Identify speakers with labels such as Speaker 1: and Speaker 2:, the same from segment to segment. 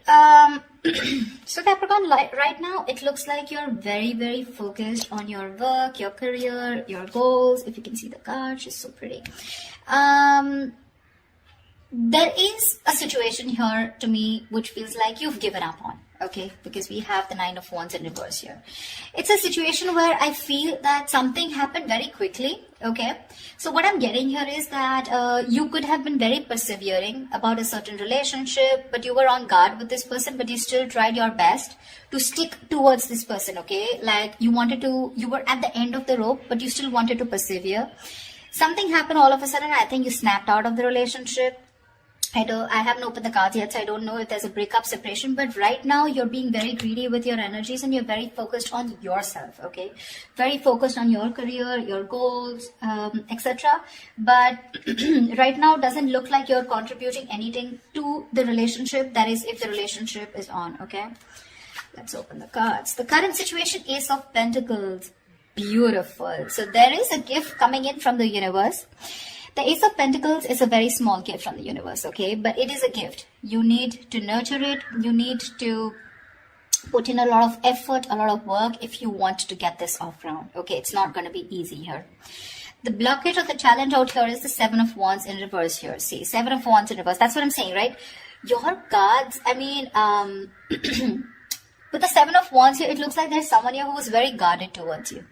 Speaker 1: Um, so Capricorn, right now, it looks like you're very, very focused on your work, your career, your goals. If you can see the card, she's so pretty. There is a situation here to me which feels like you've given up on, okay? Because we have the Nine of Wands in reverse here. It's a situation where I feel that something happened very quickly, okay? So what I'm getting here is that you could have been very persevering about a certain relationship, but you were on guard with this person, but you still tried your best to stick towards this person, okay? Like you were at the end of the rope, but you still wanted to persevere. Something happened all of a sudden. I think you snapped out of the relationship. I haven't opened the cards yet, so I don't know if there's a breakup, separation, but right now you're being very greedy with your energies and you're very focused on yourself, okay? Very focused on your career, your goals, etc. But right now doesn't look like you're contributing anything to the relationship, that is if the relationship is on, okay? Let's open the cards. The current situation, Ace of Pentacles. Beautiful. So there is a gift coming in from the universe. The Ace of Pentacles is a very small gift from the universe, okay? But it is a gift. You need to nurture it. You need to put in a lot of effort, a lot of work if you want to get this off round, okay? It's not going to be easy here. The blockage of the challenge out here is the Seven of Wands in reverse here. See, Seven of Wands in reverse. That's what I'm saying, right? Your cards, I mean, with the Seven of Wands here, it looks like there's someone here who is very guarded towards you.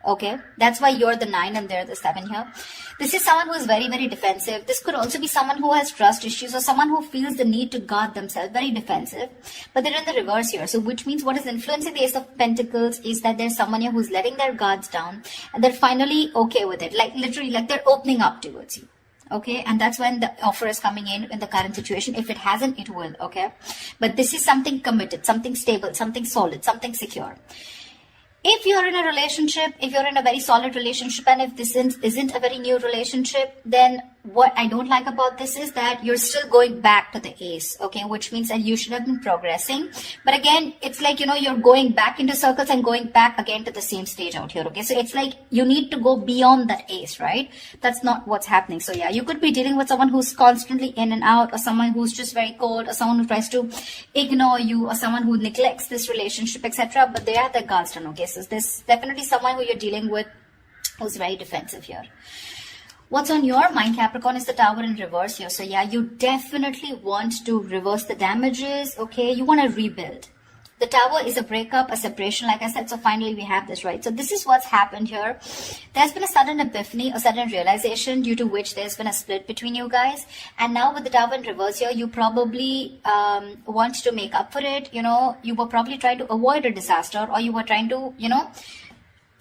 Speaker 1: Okay, that's why you're the 9 and they're the 7 here. This is someone who is very, very defensive. This could also be someone who has trust issues or someone who feels the need to guard themselves, very defensive. But they're in the reverse here. So which means what is influencing the Ace of Pentacles is that there's someone here who's letting their guards down and they're finally okay with it. Like literally, like they're opening up towards you. Okay, and that's when the offer is coming in the current situation. If it hasn't, it will, okay? But this is something committed, something stable, something solid, something secure. If you're in a relationship, if you're in a very solid relationship, and if this isn't a very new relationship, then what I don't like about this is that you're still going back to the Ace, okay, which means that you should have been progressing. But again, it's like, you know, you're going back into circles and going back again to the same stage out here, okay? So it's like you need to go beyond that Ace, right? That's not what's happening. So yeah, you could be dealing with someone who's constantly in and out, or someone who's just very cold, or someone who tries to ignore you, or someone who neglects this relationship, etc. But they are the guards done, okay? So there's definitely someone who you're dealing with who's very defensive here. What's on your mind, Capricorn, is the Tower in reverse here. So yeah, you definitely want to reverse the damages, okay? You want to rebuild. The Tower is a breakup, a separation, like I said. So finally we have this, right? So this is what's happened here. There's been a sudden epiphany, a sudden realization due to which there's been a split between you guys. And now with the Tower in reverse here, you probably want to make up for it. You know, you were probably trying to avoid a disaster, or you were trying to, you know,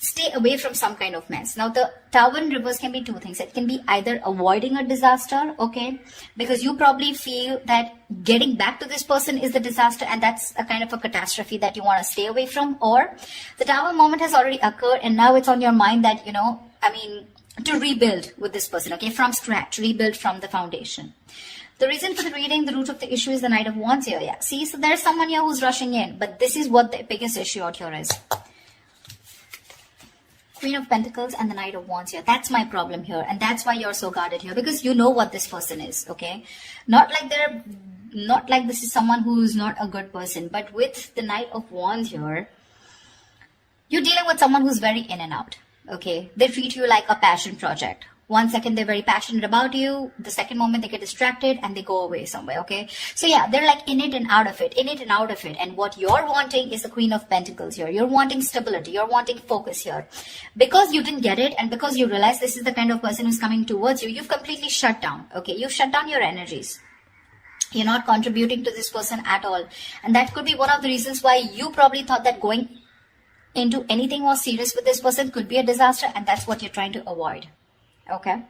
Speaker 1: stay away from some kind of mess. Now, the Tower in reverse can be two things. It can be either avoiding a disaster, okay, because you probably feel that getting back to this person is the disaster and that's a kind of a catastrophe that you want to stay away from, or the Tower moment has already occurred and now it's on your mind that, you know, I mean, to rebuild with this person, okay, from scratch, rebuild from the foundation. The reason for the reading, the root of the issue is the Knight of Wands here, yeah. See, so there's someone here who's rushing in, but this is what the biggest issue out here is. Queen of Pentacles and the Knight of Wands here. That's my problem here. And that's why you're so guarded here. Because you know what this person is, okay? Not like this is someone who's not a good person. But with the Knight of Wands here, you're dealing with someone who's very in and out, okay? They treat you like a passion project. 1 second, they're very passionate about you. The second moment, they get distracted and they go away somewhere, okay? So yeah, they're like in it and out of it, in it and out of it. And what you're wanting is the Queen of Pentacles here. You're wanting stability. You're wanting focus here. Because you didn't get it and because you realize this is the kind of person who's coming towards you, you've completely shut down, okay? You've shut down your energies. You're not contributing to this person at all. And that could be one of the reasons why you probably thought that going into anything more serious with this person could be a disaster, and that's what you're trying to avoid. Okay,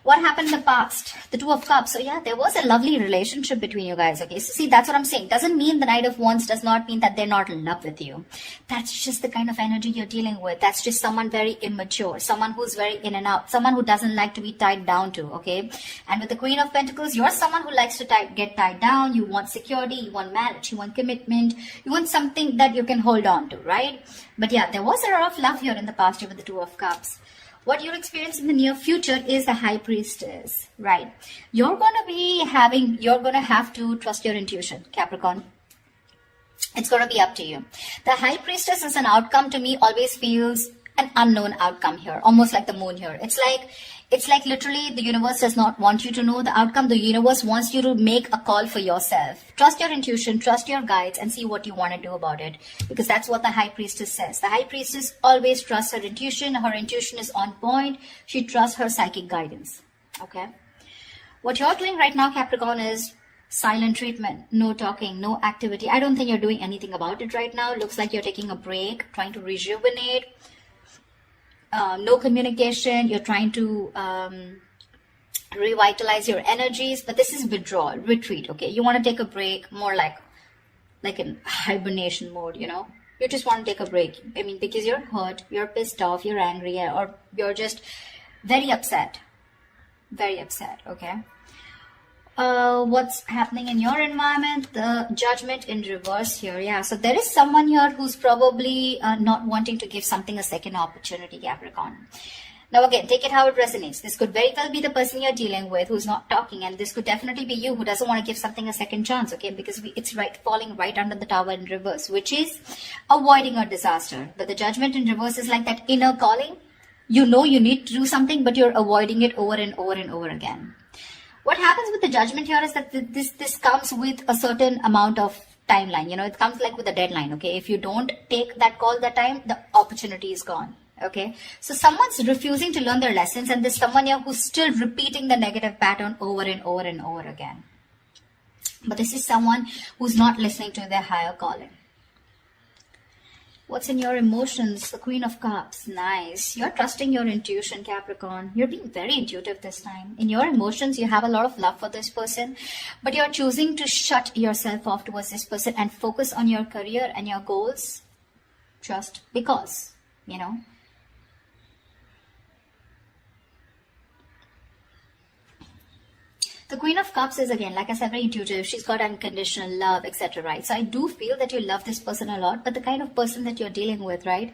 Speaker 1: what happened in the past? The Two of Cups. So yeah, there was a lovely relationship between you guys. Okay, so see, that's what I'm saying. Doesn't mean the Knight of Wands does not mean that they're not in love with you. That's just the kind of energy you're dealing with. That's just someone very immature, someone who's very in and out, someone who doesn't like to be tied down to. Okay, and with the Queen of Pentacles, you're someone who likes to get tied down. You want security, you want marriage, you want commitment, you want something that you can hold on to, right? But yeah, there was a lot of love here in the past year with the Two of Cups. What you'll experience in the near future is the High Priestess, right? You're going to have to trust your intuition, Capricorn. It's going to be up to you. The High Priestess as an outcome to me always feels an unknown outcome here, almost like the moon here. It's like literally the universe does not want you to know the outcome. The universe wants you to make a call for yourself. Trust your intuition, trust your guides, and see what you want to do about it. Because that's what the High Priestess says. The High Priestess always trusts her intuition. Her intuition is on point. She trusts her psychic guidance. Okay? What you're doing right now, Capricorn, is silent treatment. No talking, no activity. I don't think you're doing anything about it right now. Looks like you're taking a break, trying to rejuvenate. No communication. You're trying to revitalize your energies, but this is withdrawal, retreat. Okay, you want to take a break, more like in hibernation mode. You know, you just want to take a break. I mean, because you're hurt, you're pissed off, you're angry, or you're just very upset. Very upset. Okay. What's happening in your environment? The Judgment in reverse here. Yeah, so there is someone here who's probably not wanting to give something a second opportunity, Capricorn. Now again, take it how it resonates. This could very well be the person you're dealing with who's not talking, and this could definitely be you who doesn't want to give something a second chance, okay? Because it's falling right under the Tower in reverse, which is avoiding a disaster. But the Judgment in reverse is like that inner calling. You know you need to do something, but you're avoiding it over and over and over again. What happens with the Judgment here is that this comes with a certain amount of timeline. You know, it comes like with a deadline, okay? If you don't take that call that time, the opportunity is gone, okay? So someone's refusing to learn their lessons, and there's someone here who's still repeating the negative pattern over and over and over again. But this is someone who's not listening to their higher calling. What's in your emotions? The Queen of Cups. Nice. You're trusting your intuition, Capricorn. You're being very intuitive this time. In your emotions, you have a lot of love for this person, but you're choosing to shut yourself off towards this person and focus on your career and your goals just because, you know. The Queen of Cups is, again, like I said, very intuitive. She's got unconditional love, etc. Right? So I do feel that you love this person a lot, but the kind of person that you're dealing with, right?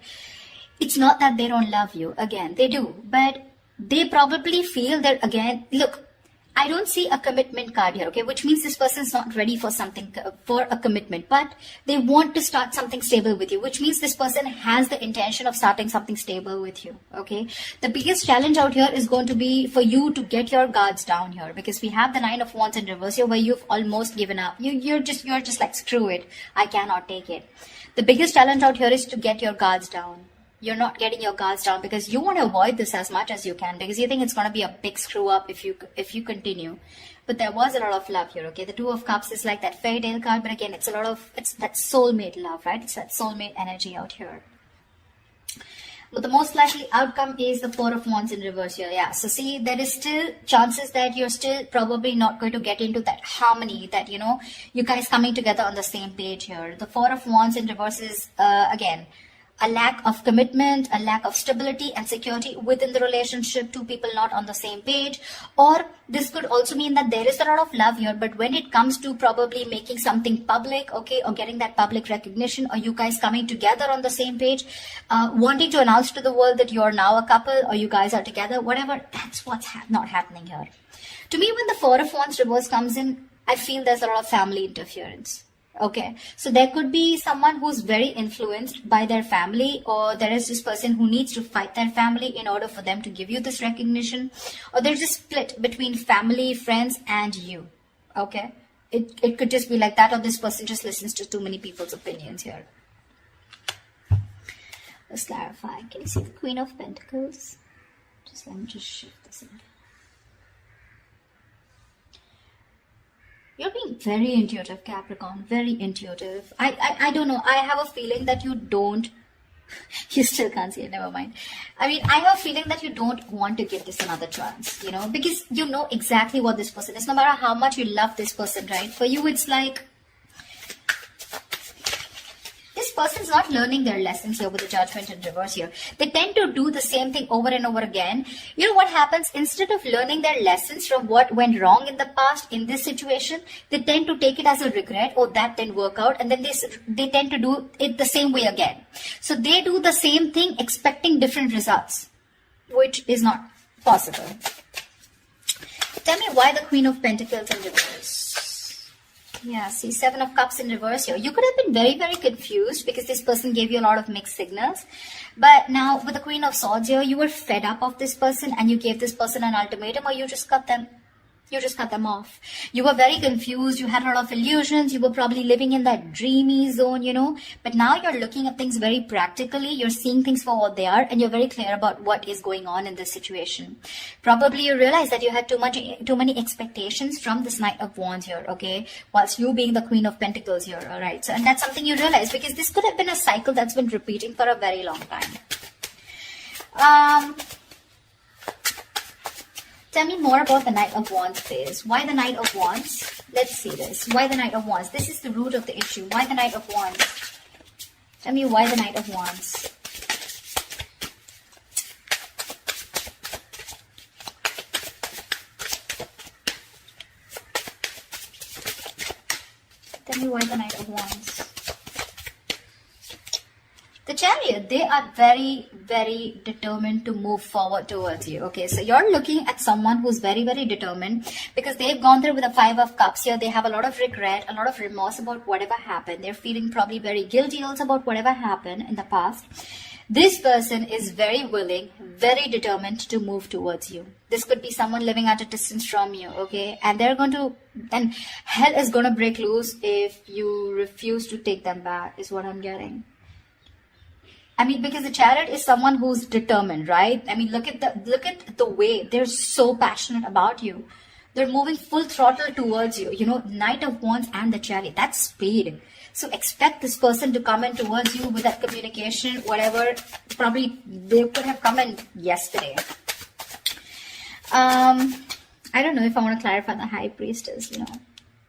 Speaker 1: It's not that they don't love you. Again, they do. But they probably feel that, again, look, I don't see a commitment card here, okay? Which means this person's not ready for something, for a commitment. But they want to start something stable with you, which means this person has the intention of starting something stable with you, okay? The biggest challenge out here is going to be for you to get your guards down here, because we have the Nine of Wands in reverse here where you've almost given up. You're just like, screw it. I cannot take it. The biggest challenge out here is to get your guards down. You're not getting your guards down because you want to avoid this as much as you can, because you think it's going to be a big screw up if you continue. But there was a lot of love here, okay? The Two of Cups is like that fairy tale card, but again, it's that soulmate love, right? It's that soulmate energy out here. But the most likely outcome is the Four of Wands in reverse here. Yeah, so see, there is still chances that you're still probably not going to get into that harmony, that, you know, you guys coming together on the same page here. The Four of Wands in reverse is, again, a lack of commitment, a lack of stability and security within the relationship, two people not on the same page. Or this could also mean that there is a lot of love here, but when it comes to probably making something public, okay, or getting that public recognition, or you guys coming together on the same page, wanting to announce to the world that you're now a couple or you guys are together, whatever, that's what's not happening here. To me, when the Four of Wands reverse comes in, I feel there's a lot of family interference. Okay, so there could be someone who's very influenced by their family, or there is this person who needs to fight their family in order for them to give you this recognition, or there's a split between family, friends, and you. Okay, it could just be like that, or this person just listens to too many people's opinions here. Let's clarify. Can you see the Queen of Pentacles? Let me just shift this in. You're being very intuitive, Capricorn, very intuitive. I don't know. I have a feeling that you don't, you still can't see it, never mind. I mean, I have a feeling that you don't want to give this another chance, you know, because you know exactly what this person is. No matter how much you love this person, right? For you, it's like, this person's not learning their lessons here with the Judgment in reverse here. They tend to do the same thing over and over again. You know what happens? Instead of learning their lessons from what went wrong in the past in this situation, they tend to take it as a regret. Oh, that didn't work out. And then they tend to do it the same way again. So they do the same thing expecting different results, which is not possible. Tell me why the Queen of Pentacles in reverse. Yeah, see, Seven of Cups in reverse here. You could have been very, very confused because this person gave you a lot of mixed signals. But now with the Queen of Swords here, you were fed up of this person and you gave this person an ultimatum, or you just cut them off. You were very confused. You had a lot of illusions. You were probably living in that dreamy zone, you know. But now you're looking at things very practically. You're seeing things for what they are, and you're very clear about what is going on in this situation. Probably you realize that you had too many expectations from this Knight of Wands here, okay? Whilst you being the Queen of Pentacles here, all right? So, and that's something you realize because this could have been a cycle that's been repeating for a very long time. Tell me more about the Knight of Wands phase. Why the Knight of Wands? Let's see this. Why the Knight of Wands? This is the root of the issue. Why the Knight of Wands? Tell me why the Knight of Wands. Tell me why the Knight of Wands. The Chariot, they are very, very determined to move forward towards you. Okay, so you're looking at someone who's very, very determined because they've gone through with the Five of Cups here. They have a lot of regret, a lot of remorse about whatever happened. They're feeling probably very guilty also about whatever happened in the past. This person is very willing, very determined to move towards you. This could be someone living at a distance from you, okay? And hell is going to break loose if you refuse to take them back, is what I'm getting. I mean, because the Chariot is someone who's determined, right? I mean, look at the way they're so passionate about you. They're moving full throttle towards you. You know, Knight of Wands and the Chariot, that's speed. So expect this person to come in towards you with that communication, whatever. Probably they could have come in yesterday. I don't know if I want to clarify the High Priestess, you know.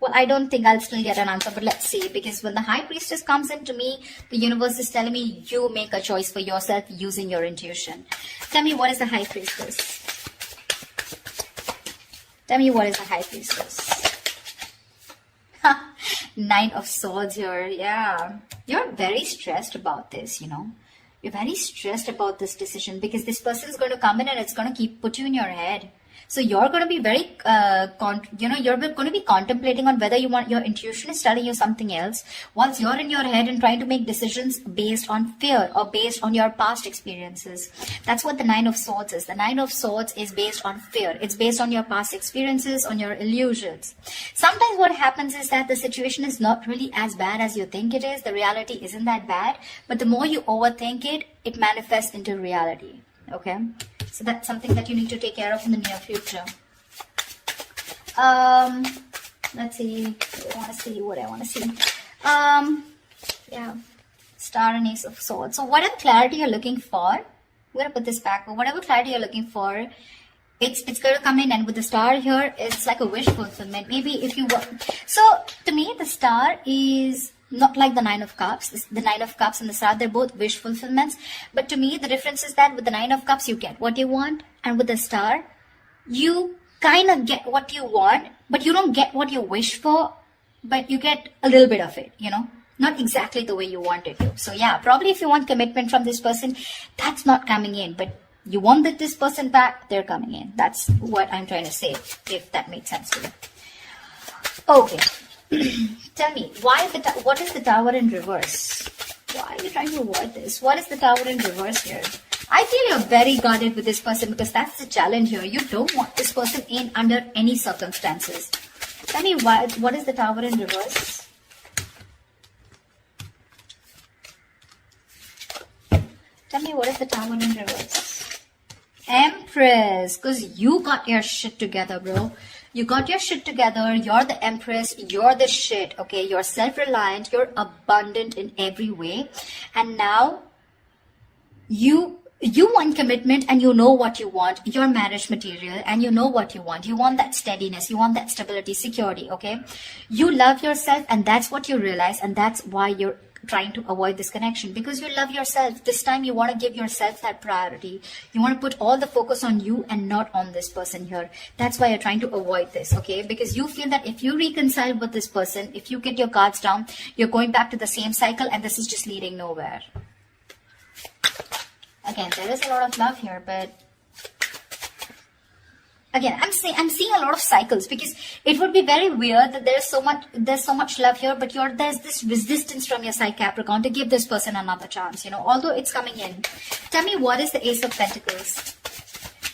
Speaker 1: Well, I don't think I'll still get an answer, but let's see. Because when the High Priestess comes into me, the universe is telling me you make a choice for yourself using your intuition. Tell me, what is the High Priestess? Tell me, what is the High Priestess? Nine of Swords here. Yeah. You're very stressed about this, you know. You're very stressed about this decision because this person is going to come in and it's going to put you in your head. So you're going to be very, you're going to be contemplating on whether your intuition is telling you something else once you're in your head and trying to make decisions based on fear or based on your past experiences. That's what the Nine of Swords is. The Nine of Swords is based on fear. It's based on your past experiences, on your illusions. Sometimes what happens is that the situation is not really as bad as you think it is. The reality isn't that bad. But the more you overthink it, it manifests into reality. Okay? So that's something that you need to take care of in the near future. Let's see. What I want to see. Yeah. Star and Ace of Swords. So whatever clarity you're looking for, I'm going to put this back. But whatever clarity you're looking for, it's going to come in. And with the star here, it's like a wish fulfillment. Maybe if you were... So to me, the star is... not like the Nine of Cups. The Nine of Cups and the Star, they're both wish fulfillments. But to me, the difference is that with the Nine of Cups, you get what you want. And with the Star, you kind of get what you want, but you don't get what you wish for, but you get a little bit of it, you know? Not exactly the way you want it to. So yeah, probably if you want commitment from this person, that's not coming in. But you want this person back, they're coming in. That's what I'm trying to say, if that makes sense to you. Okay. Tell me, what is the Tower in reverse? Why are you trying to avoid this? What is the Tower in reverse here? I feel you're very guarded with this person because that's the challenge here. You don't want this person in under any circumstances. Tell me, what is the Tower in reverse? Tell me, what is the Tower in reverse? Empress, because you got your shit together, bro. You got your shit together. You're the Empress. You're the shit. Okay. You're self-reliant. You're abundant in every way. And now you want commitment and you know what you want. You're marriage material and you know what you want. You want that steadiness. You want that stability, security. Okay. You love yourself and that's what you realize. And that's why you're trying to avoid this connection because you love yourself. This time you want to give yourself that priority. You want to put all the focus on you and not on this person here. That's why you're trying to avoid this, okay? Because you feel that if you reconcile with this person, if you get your cards down, you're going back to the same cycle and this is just leading nowhere. Again, there is a lot of love here, but Again, I'm seeing a lot of cycles, because it would be very weird that there's so much love here, but there's this resistance from your side, Capricorn, to give this person another chance, although it's coming in. Tell me, what is the Ace of Pentacles?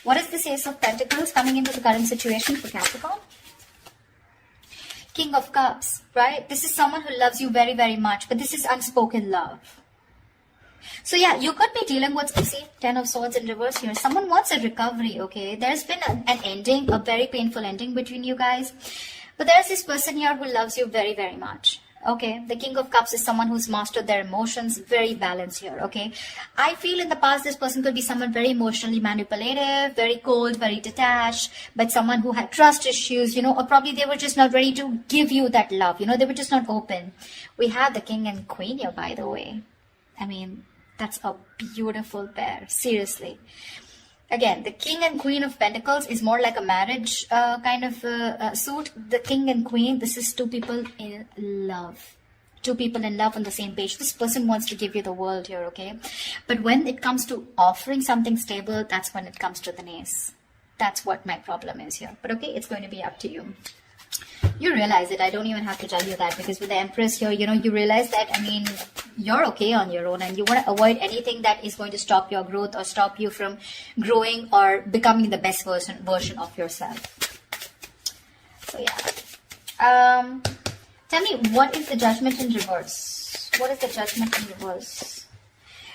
Speaker 1: What is this Ace of Pentacles coming into the current situation for Capricorn? King of Cups, right? This is someone who loves you very, very much, but this is unspoken love. So yeah, you could be dealing with, see, Ten of Swords in reverse here. Someone wants a recovery, okay? There's been an ending, a very painful ending between you guys. But there's this person here who loves you very, very much. Okay, the King of Cups is someone who's mastered their emotions, very balanced here, okay? I feel in the past this person could be someone very emotionally manipulative, very cold, very detached, but someone who had trust issues, or probably they were just not ready to give you that love, they were just not open. We have the King and Queen here, by the way. I mean, that's a beautiful pair, seriously. Again, the King and Queen of Pentacles is more like a marriage kind of suit. The King and Queen, this is two people in love. Two people in love on the same page. This person wants to give you the world here, okay? But when it comes to offering something stable, that's when it comes to the nays. That's what my problem is here. But okay, it's going to be up to you. You realize it. I don't even have to tell you that, because with the Empress here, you realize that, I mean, you're okay on your own, and you want to avoid anything that is going to stop your growth or stop you from growing or becoming the best version of yourself. So yeah. Tell me, what is the Judgment in reverse? What is the Judgment in reverse?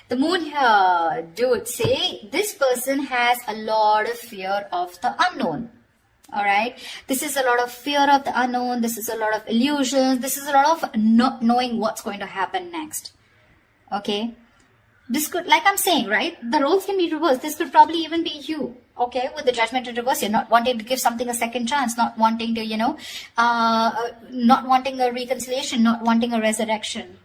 Speaker 1: The Moon here, dude, see, this person has a lot of fear of the unknown. Alright, this is a lot of fear of the unknown. This is a lot of illusions. This is a lot of not knowing what's going to happen next. Okay, this could, like I'm saying, right, the roles can be reversed. This could probably even be you. Okay, with the Judgment in reverse, you're not wanting to give something a second chance, not wanting to, not wanting a reconciliation, not wanting a resurrection.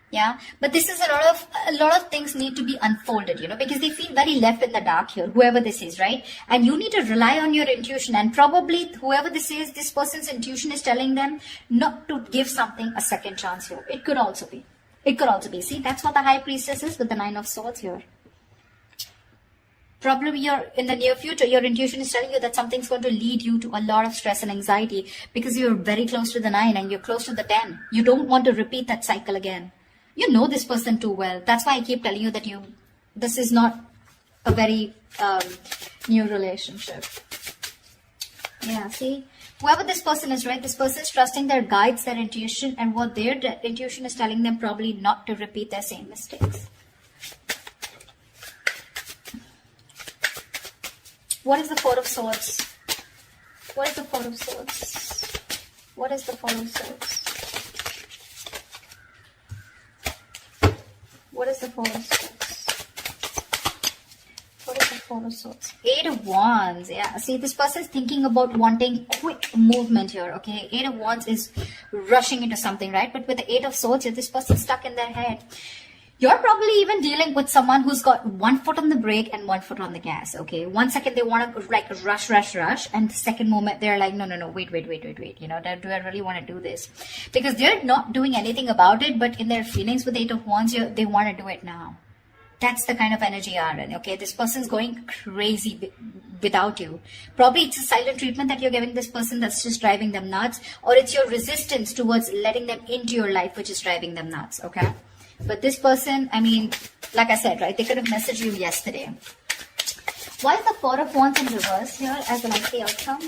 Speaker 1: Yeah, but this is a lot of things need to be unfolded, because they feel very left in the dark here, whoever this is, right? And you need to rely on your intuition, and probably whoever this is, this person's intuition is telling them not to give something a second chance here. It could also be. See, that's what the High Priestess is with the Nine of Swords here. Probably you're in the near future, your intuition is telling you that something's going to lead you to a lot of stress and anxiety, because you're very close to the 9 and you're close to the 10. You don't want to repeat that cycle again. You know this person too well. That's why I keep telling you that this is not a very new relationship. Yeah, see? Whoever this person is, right? This person is trusting their guides, their intuition, and what their intuition is telling them probably not to repeat their same mistakes. What is the Four of Swords? What is the Four of Swords? What is the Four of Swords? What is the Four of Swords? What is the Four of Swords? Eight of Wands. Yeah, see, this person is thinking about wanting quick movement here, okay? Eight of Wands is rushing into something, right? But with the Eight of Swords, this person's stuck in their head. You're probably even dealing with someone who's got one foot on the brake and one foot on the gas, okay? 1 second they want to like rush, and the second moment they're like, no, wait. Do I really want to do this? Because they're not doing anything about it, but in their feelings with the Eight of Wands, they want to do it now. That's the kind of energy you're in, okay? This person's going crazy without you. Probably it's a silent treatment that you're giving this person that's just driving them nuts, or it's your resistance towards letting them into your life which is driving them nuts, okay? But this person, I mean, like I said, right, they could have messaged you yesterday. Why is the Four of Wands in reverse here as a likely outcome?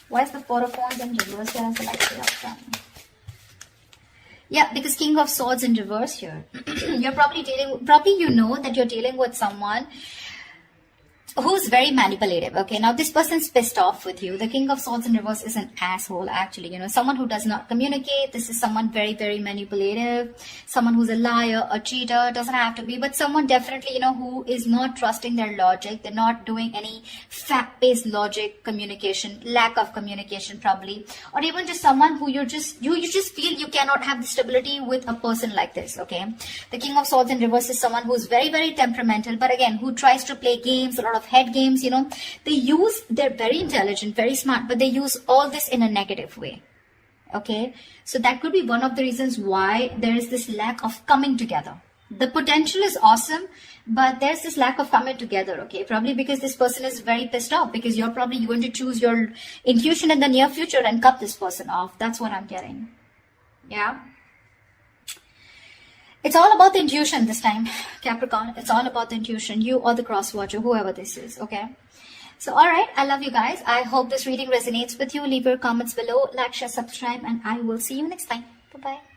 Speaker 1: Why is the Four of Wands in reverse here as a likely outcome? Yeah, because King of Swords in reverse here. You're probably you know that you're dealing with someone who's very manipulative. Okay, now this person's pissed off with you. The King of Swords in reverse is an asshole, actually. Someone who does not communicate. This is someone very, very manipulative. Someone who's a liar, a cheater. Doesn't have to be, but someone definitely, who is not trusting their logic. They're not doing any fact-based logic communication, lack of communication probably, or even just someone who you just feel you cannot have the stability with a person like this. Okay, the King of Swords in reverse is someone who's very, very temperamental, but again, who tries to play games, a lot of head games. They're very intelligent, very smart, but they use all this in a negative way. Okay, so that could be one of the reasons why there is this lack of coming together. The potential is awesome, but there's this lack of coming together, okay? Probably because this person is very pissed off, because you're probably going to choose your intuition in the near future and cut this person off. That's what I'm getting. Yeah. It's all about the intuition this time, Capricorn. It's all about the intuition. You or the cross watcher, whoever this is, okay? So, alright, I love you guys. I hope this reading resonates with you. Leave your comments below, like, share, subscribe, and I will see you next time. Bye-bye.